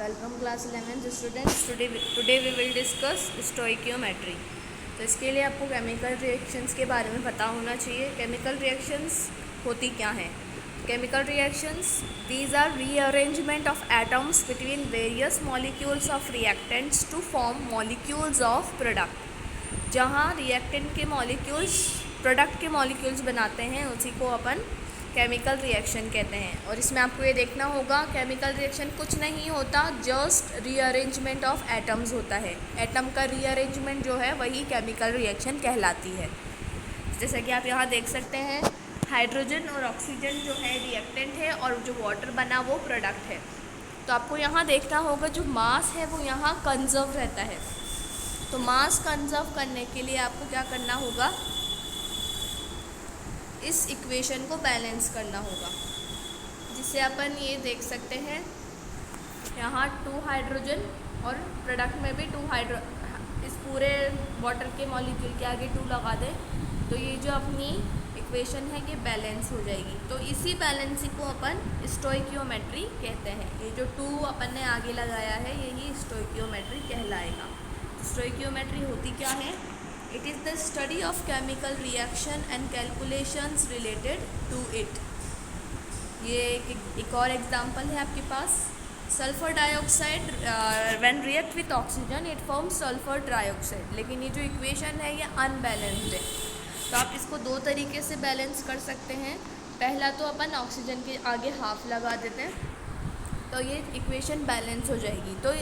Welcome class 11th students. Today we will discuss stoichiometry. तो इसके लिए आपको केमिकल रिएक्शंस के बारे में पता होना चाहिए। केमिकल रिएक्शंस होती क्या हैं? Chemical reactions these are rearrangement of atoms between various molecules of reactants to form molecules of product. जहाँ रिएक्टेंट के मॉलिक्यूल्स प्रोडक्ट के मॉलिक्यूल्स बनाते हैं उसी को अपन केमिकल रिएक्शन कहते हैं। और इसमें आपको ये देखना होगा केमिकल रिएक्शन कुछ नहीं होता, जस्ट रीअरेंजमेंट ऑफ एटम्स होता है। एटम का रीअरेंजमेंट जो है वही केमिकल रिएक्शन कहलाती है। जैसे कि आप यहाँ देख सकते हैं, हाइड्रोजन और ऑक्सीजन जो है रिएक्टेंट है और जो वाटर बना वो प्रोडक्ट है। तो आपको यहाँ देखना होगा जो मास है वो यहाँ कंजर्व रहता है। तो मास कंजर्व करने के लिए आपको क्या करना होगा, इस इक्वेशन को बैलेंस करना होगा, जिससे अपन ये देख सकते हैं यहाँ 2 हाइड्रोजन और प्रोडक्ट में भी 2 इस पूरे वाटर के मॉलिक्यूल के आगे 2 लगा दें तो ये जो अपनी इक्वेशन है ये बैलेंस हो जाएगी। तो इसी बैलेंसिंग को अपन स्टोइकियोमेट्री कहते हैं। ये जो 2 अपन ने आगे लगाया है यही स्टोइकियोमेट्री कहलाएगा। स्टोइकियोमेट्री होती क्या है? It is the study of chemical reaction and calculations related to it। ये एक और एग्जाम्पल है आपके पास, sulphur dioxide when react with oxygen it forms sulphur dioxide. लेकिन ये जो इक्वेशन है ये अनबैलेंस्ड है। तो आप इसको 2 तरीके से बैलेंस कर सकते हैं। पहला तो अपन ऑक्सीजन के आगे हाफ लगा देते हैं तो ये इक्वेशन बैलेंस हो जाएगी। तो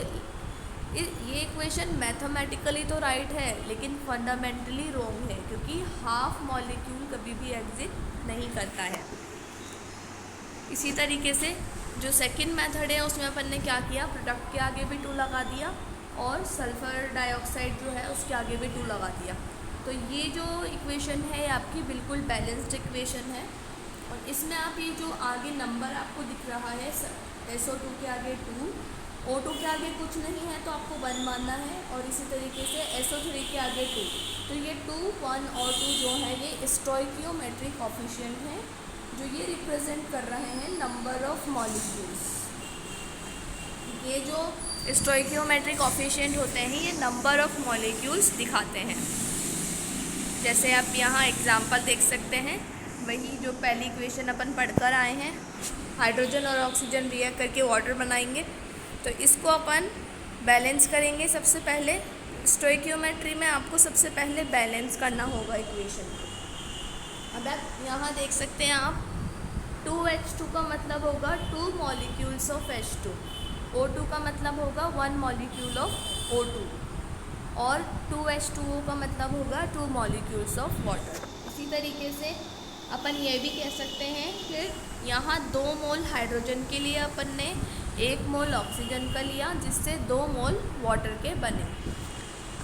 ये इक्वेशन मैथमेटिकली तो राइट है लेकिन फंडामेंटली रॉन्ग है, क्योंकि हाफ मॉलिक्यूल कभी भी एग्जिस्ट नहीं करता है। इसी तरीके से जो सेकंड मेथड है उसमें अपन ने क्या किया, प्रोडक्ट के आगे भी 2 लगा दिया और सल्फ़र डाइऑक्साइड जो है उसके आगे भी 2 लगा दिया। तो ये जो इक्वेशन है आपकी बिल्कुल बैलेंस्ड इक्वेशन है। और इसमें आप ये जो आगे नंबर आपको दिख रहा है SO2 के आगे 2, O2 के आगे कुछ नहीं है तो आपको 1 मानना है, और इसी तरीके से SO3 के आगे 2। तो ये 2, 1 और 2 जो है ये स्टोइकियोमेट्रिक कोएफिशिएंट है जो ये रिप्रेजेंट कर रहे हैं नंबर ऑफ मॉलिक्यूल्स। ये जो स्टोइकियोमेट्रिक कोएफिशिएंट होते हैं ये नंबर ऑफ मॉलिक्यूल्स दिखाते हैं। जैसे आप यहाँ एग्जांपल देख सकते हैं, वही जो पहली इक्वेशन अपन पढ़कर आए हैं, हाइड्रोजन और ऑक्सीजन रिएक्ट करके वाटर बनाएंगे तो इसको अपन बैलेंस करेंगे। सबसे पहले स्टोइकियोमेट्री में आपको सबसे पहले बैलेंस करना होगा इक्वेशन को। अब आप यहाँ देख सकते हैं आप 2H2 का मतलब होगा 2 मॉलिक्यूल्स ऑफ H2, O2 का मतलब होगा 1 मॉलिक्यूल ऑफ O2 और 2H2O का मतलब होगा 2 मॉलिक्यूल्स ऑफ वाटर। इसी तरीके से अपन ये भी कह सकते हैं कि यहाँ 2 मोल हाइड्रोजन के लिए अपन ने 1 मोल ऑक्सीजन का लिया, जिससे 2 मोल वाटर के बने।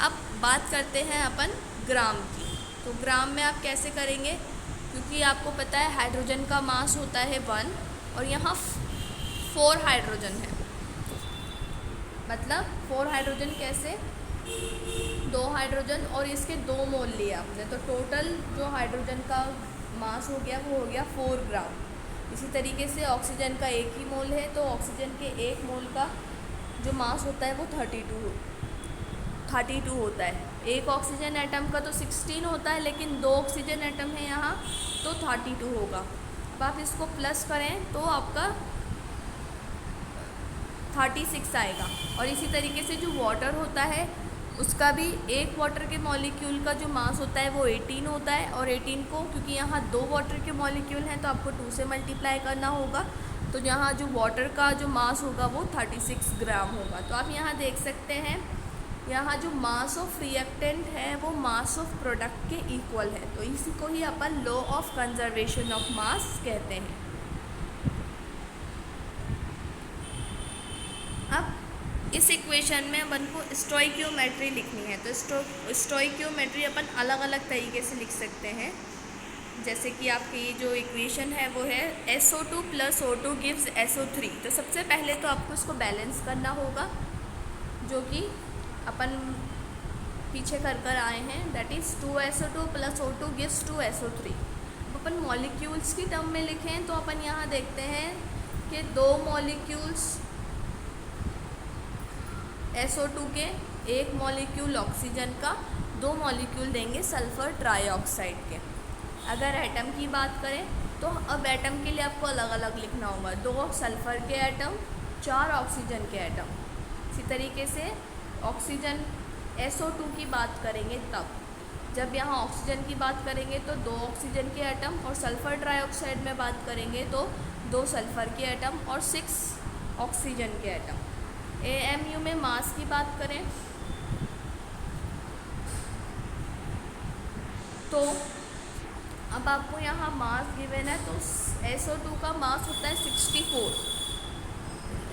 अब बात करते हैं अपन ग्राम की। तो ग्राम में आप कैसे करेंगे, क्योंकि आपको पता है हाइड्रोजन का मास होता है 1 और यहाँ 4 हाइड्रोजन है, मतलब 4 हाइड्रोजन कैसे, 2 हाइड्रोजन और इसके 2 मोल लिया आपने, तो टोटल जो हाइड्रोजन का मास हो गया वो हो गया 4 ग्राम। इसी तरीके से ऑक्सीजन का 1 ही मोल है तो ऑक्सीजन के 1 मोल का जो मास होता है वो 32 होता है। एक ऑक्सीजन एटम का तो 16 होता है लेकिन 2 ऑक्सीजन एटम है यहाँ तो 32 होगा। अब आप इसको प्लस करें तो आपका 36 आएगा। और इसी तरीके से जो वाटर होता है उसका भी एक वाटर के मॉलिक्यूल का जो मास होता है वो 18 होता है, और 18 को क्योंकि यहाँ 2 वाटर के मॉलिक्यूल हैं तो आपको 2 से मल्टीप्लाई करना होगा, तो यहाँ जो वाटर का जो मास होगा वो 36 ग्राम होगा। तो आप यहाँ देख सकते हैं यहाँ जो मास ऑफ रिएक्टेंट है वो मास ऑफ प्रोडक्ट के इक्वल है। तो इसी को ही अपन law of conservation of mass कहते हैं। अब इस इक्वेशन में अपन को स्टोइकियोमेट्री लिखनी है तो स्टोइकियोमेट्री अपन अलग अलग तरीके से लिख सकते हैं। जैसे कि आपकी ये जो इक्वेशन है वो है SO2 + O2 गिव्स SO3। तो सबसे पहले तो आपको इसको बैलेंस करना होगा, जो कि अपन पीछे कर आए हैं, that is 2SO2 + O2 gives 2SO3। Upon molecules की टर्म में लिखें तो अपन यहाँ देखते हैं कि 2 मॉलिक्यूल्स SO2 के 1 मॉलिक्यूल ऑक्सीजन का, 2 मॉलिक्यूल देंगे सल्फ़र ट्राईऑक्साइड के। अगर एटम की बात करें तो अब एटम के लिए आपको अलग अलग लिखना होगा, 2 सल्फ़र के एटम, 4 ऑक्सीजन के एटम। इसी तरीके से ऑक्सीजन SO2 की बात करेंगे तब, जब यहाँ ऑक्सीजन की बात करेंगे तो 2 ऑक्सीजन के एटम, और सल्फ़र ट्राईऑक्साइड में बात करेंगे तो 2 सल्फ़र के एटम और 6 ऑक्सीजन के एटम। AMU में मास की बात करें तो अब आपको यहाँ मास गिवन है, तो SO2 का मास होता है 64,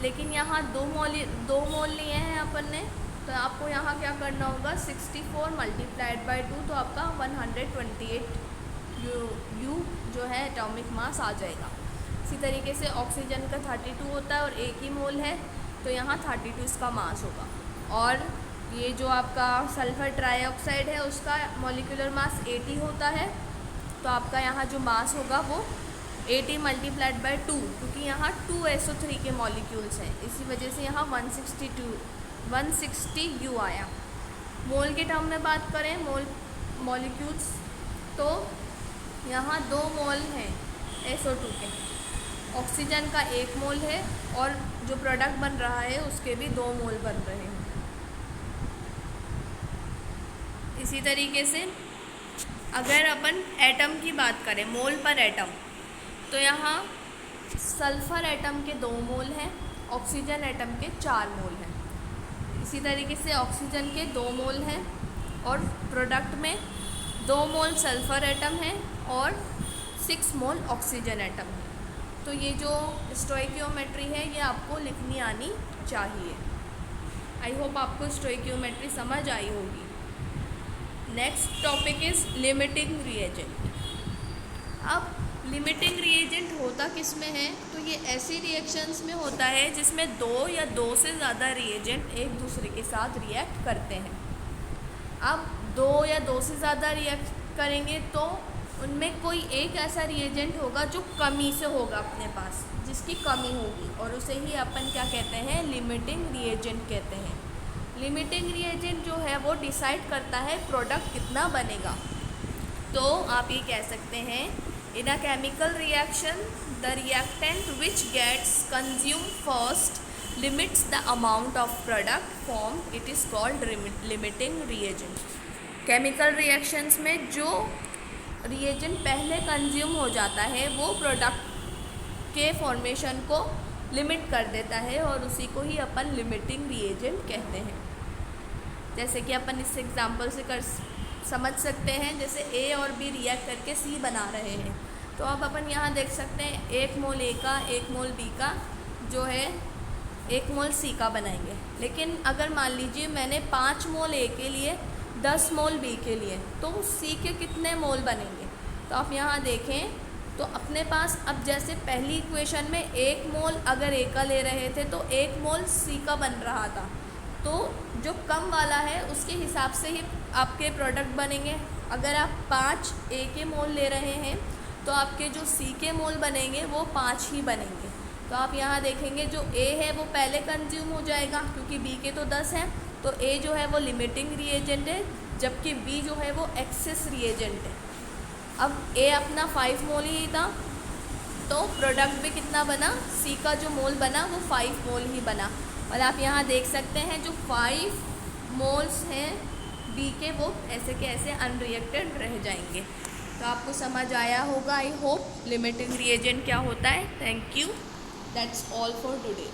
लेकिन यहाँ 2 मोल लिए हैं अपन ने, तो आपको यहाँ क्या करना होगा, 64 मल्टीप्लाइड बाई 2, तो आपका 128 U जो है एटॉमिक मास आ जाएगा। इसी तरीके से ऑक्सीजन का 32 होता है और 1 ही मोल है, तो यहाँ 32 इसका मास होगा। और ये जो आपका सल्फ़र ट्राईऑक्साइड है उसका मॉलिक्यूलर मास 80 होता है, तो आपका यहाँ जो मास होगा वो 80 मल्टीप्लाइड बाई 2, क्योंकि यहाँ 2 SO3 के मॉलिक्यूल्स हैं, इसी वजह से यहाँ 160 U आया। मोल के टर्म में बात करें मॉलिक्यूल्स, तो यहाँ 2 मोल हैं SO2 के, ऑक्सीजन का 1 मोल है, और जो प्रोडक्ट बन रहा है उसके भी 2 मोल बन रहे हैं। इसी तरीके से अगर अपन एटम की बात करें, मोल पर एटम, तो यहाँ सल्फ़र एटम के 2 मोल हैं, ऑक्सीजन एटम के 4 मोल हैं। इसी तरीके से ऑक्सीजन के 2 मोल हैं, और प्रोडक्ट में 2 मोल सल्फ़र एटम है और 6 मोल ऑक्सीजन एटम है। तो ये जो स्टोइकियोमेट्री है ये आपको लिखनी आनी चाहिए। आई होप आपको स्टोइकियोमेट्री समझ आई होगी। Next topic is limiting reagent. अब लिमिटिंग रिएजेंट होता किस में है, तो ये ऐसी रिएक्शंस में होता है जिसमें 2 या 2 से ज़्यादा रिएजेंट एक दूसरे के साथ रिएक्ट करते हैं। अब 2 या 2 से ज़्यादा रिएक्ट करेंगे तो उनमें कोई एक ऐसा रिएजेंट होगा जो कमी से होगा अपने पास, जिसकी कमी होगी, और उसे ही अपन क्या कहते हैं, लिमिटिंग रिएजेंट कहते हैं। लिमिटिंग रिएजेंट जो है वो डिसाइड करता है प्रोडक्ट कितना बनेगा। तो आप ये कह सकते हैं, in a chemical reaction the reactant which gets consume first limits the amount of product form, it is called limiting reagent. Chemical reactions में जो रिएजेंट पहले कंज्यूम हो जाता है वो प्रोडक्ट के फॉर्मेशन को लिमिट कर देता है, और उसी को ही अपन लिमिटिंग रिएजेंट कहते हैं। जैसे कि अपन इस एग्जांपल से समझ सकते हैं, जैसे A और B रिएक्ट करके C बना रहे हैं, तो अब अपन यहाँ देख सकते हैं 1 मोल A का 1 मोल B का जो है 1 मोल C का बनाएंगे। लेकिन अगर मान लीजिए मैंने 5 मोल A के लिए 10 मोल B के लिए, तो C के कितने मोल बनेंगे, तो आप यहाँ देखें तो अपने पास, अब जैसे पहली इक्वेशन में 1 मोल अगर A का ले रहे थे तो 1 मोल C का बन रहा था, तो जो कम वाला है उसके हिसाब से ही आपके प्रोडक्ट बनेंगे। अगर आप 5 A के मोल ले रहे हैं तो आपके जो C के मोल बनेंगे वो 5 ही बनेंगे। तो आप यहाँ देखेंगे जो A है वो पहले कंज्यूम हो जाएगा, क्योंकि B के तो 10 हैं, तो A जो है वो लिमिटिंग रिएजेंट है, जबकि B जो है वो एक्सेस रिएजेंट है। अब A अपना 5 मोल ही था, तो प्रोडक्ट भी कितना बना, C का जो मोल बना वो 5 मोल ही बना। और आप यहाँ देख सकते हैं जो 5 मोल्स हैं B के वो ऐसे के ऐसे अनरिएक्टेड रह जाएंगे। तो आपको समझ आया होगा, आई होप, लिमिटिंग रिएजेंट क्या होता है। Thank you, that's all for today.